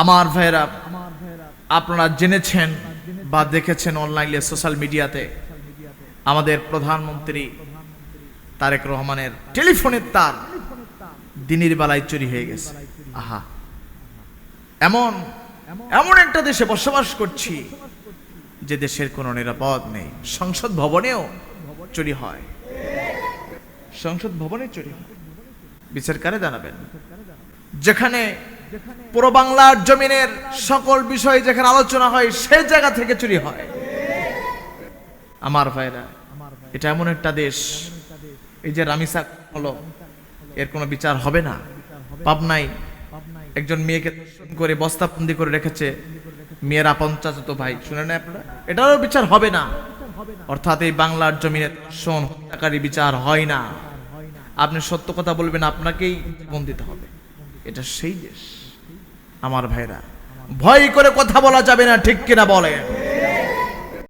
আমার ভাইরা, আপনারা জেনেছেন বা দেখেছেন অনলাইনে সোশ্যাল মিডিয়াতে আমাদের প্রধানমন্ত্রী তারেক রহমানের টেলিফোনের তার দিনের বেলায় চুরি হয়ে গেছে। আহা, এমন এমন একটা দেশে বসবাস করছি যে দেশের কোনো নিরাপদ নেই। সংসদ ভবনেও চুরি হয়, সংসদ ভবনে চুরি হয়। বিচার কারে জানাবেন? যেখানে পুরো বাংলার জমিনের সকল বিষয় যেখানে আলোচনা হয় সেই জায়গা থেকে চুরি হয়। আমার ভাইরা, এটা এমন একটা দেশ, এই যে রামিসা হলো, এর কোনো বিচার হবে না। পাবনায় একজন মেয়েকে ধর্ষণ করে বস্তাবন্দি করে রেখেছে মেয়ের আপন চাচাতো ভাই, শুনেন না আপনারা? এটারও বিচার হবে না। অর্থাৎ এই বাংলার জমিনে ধর্ষণ হত্যাকারী বিচার হয় না। আপনি সত্য কথা বলবেন, আপনাকেই জীবন দিতে হবে। এটা সেই দেশ। আমার ভাইরা, ভয় করে কথা বলা যাবে না, ঠিক কিনা বলেন?